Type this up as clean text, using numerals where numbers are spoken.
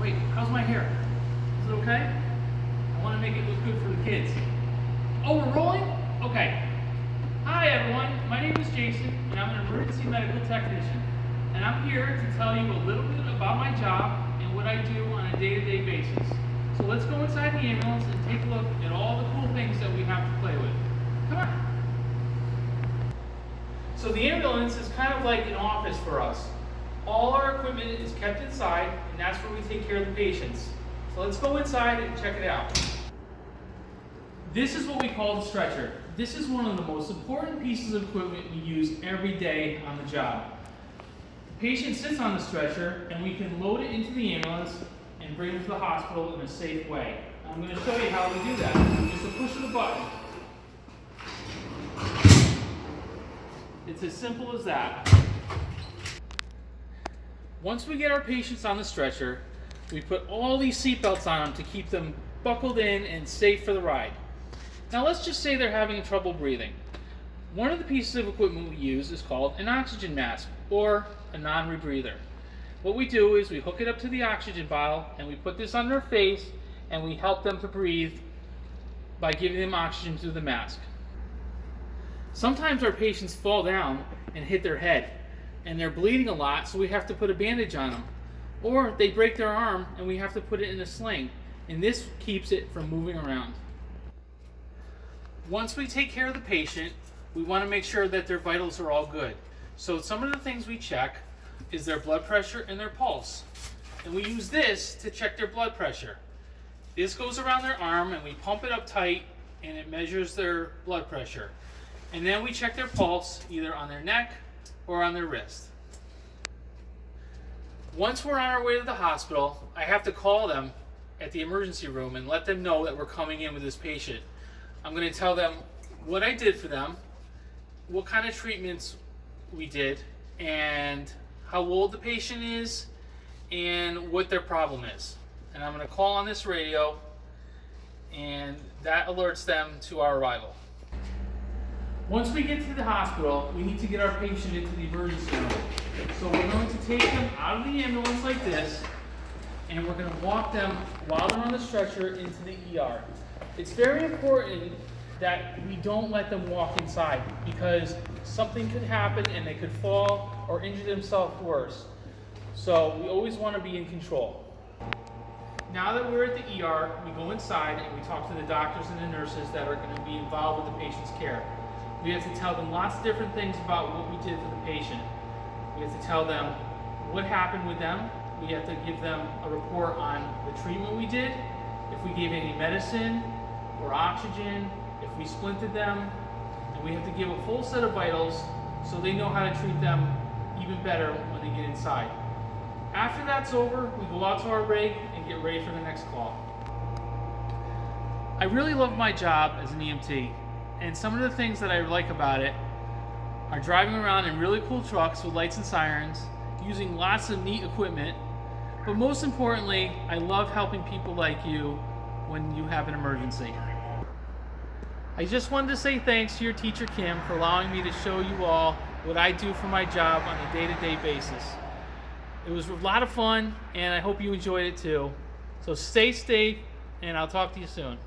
Wait, how's my hair? Is it okay? I want to make it look good for the kids. Oh, we're rolling? Okay. Hi everyone, my name is Jason and I'm an emergency medical technician. And I'm here to tell you a little bit about my job and what I do on a day-to-day basis. So let's go inside the ambulance and take a look at all the cool things that we have to play with. Come on. So the ambulance is kind of like an office for us. All our equipment is kept inside, and that's where we take care of the patients. So let's go inside and check it out. This is what we call the stretcher. This is one of the most important pieces of equipment we use every day on the job. The patient sits on the stretcher, and we can load it into the ambulance and bring it to the hospital in a safe way. I'm going to show you how we do that. Just a push of the button. It's as simple as that. Once we get our patients on the stretcher, we put all these seatbelts on them to keep them buckled in and safe for the ride. Now let's just say they're having trouble breathing. One of the pieces of equipment we use is called an oxygen mask or a non-rebreather. What we do is we hook it up to the oxygen bottle and we put this on their face and we help them to breathe by giving them oxygen through the mask. Sometimes our patients fall down and hit their head and they're bleeding a lot, so we have to put a bandage on them. Or they break their arm and we have to put it in a sling, and this keeps it from moving around. Once we take care of the patient, we want to make sure that their vitals are all good. So some of the things we check is their blood pressure and their pulse. And we use this to check their blood pressure. This goes around their arm and we pump it up tight and it measures their blood pressure. And then we check their pulse either on their neck or on their wrist. Once we're on our way to the hospital, I have to call them at the emergency room and let them know that we're coming in with this patient. I'm going to tell them what I did for them, what kind of treatments we did, and how old the patient is, and what their problem is. And I'm going to call on this radio, and that alerts them to our arrival. Once we get to the hospital, we need to get our patient into the emergency room. So we're going to take them out of the ambulance like this, and we're going to walk them while they're on the stretcher into the ER. It's very important that we don't let them walk inside because something could happen and they could fall or injure themselves worse. So we always want to be in control. Now that we're at the ER, we go inside and we talk to the doctors and the nurses that are going to be involved with the patient's care. We have to tell them lots of different things about what we did for the patient. We have to tell them what happened with them. We have to give them a report on the treatment we did, if we gave any medicine or oxygen, if we splinted them, and we have to give a full set of vitals so they know how to treat them even better when they get inside. After that's over, we go out to our rig and get ready for the next call. I really love my job as an EMT. And some of the things that I like about it are driving around in really cool trucks with lights and sirens, using lots of neat equipment, but most importantly, I love helping people like you when you have an emergency. I just wanted to say thanks to your teacher Kim for allowing me to show you all what I do for my job on a day-to-day basis. It was a lot of fun and I hope you enjoyed it too. So stay safe and I'll talk to you soon.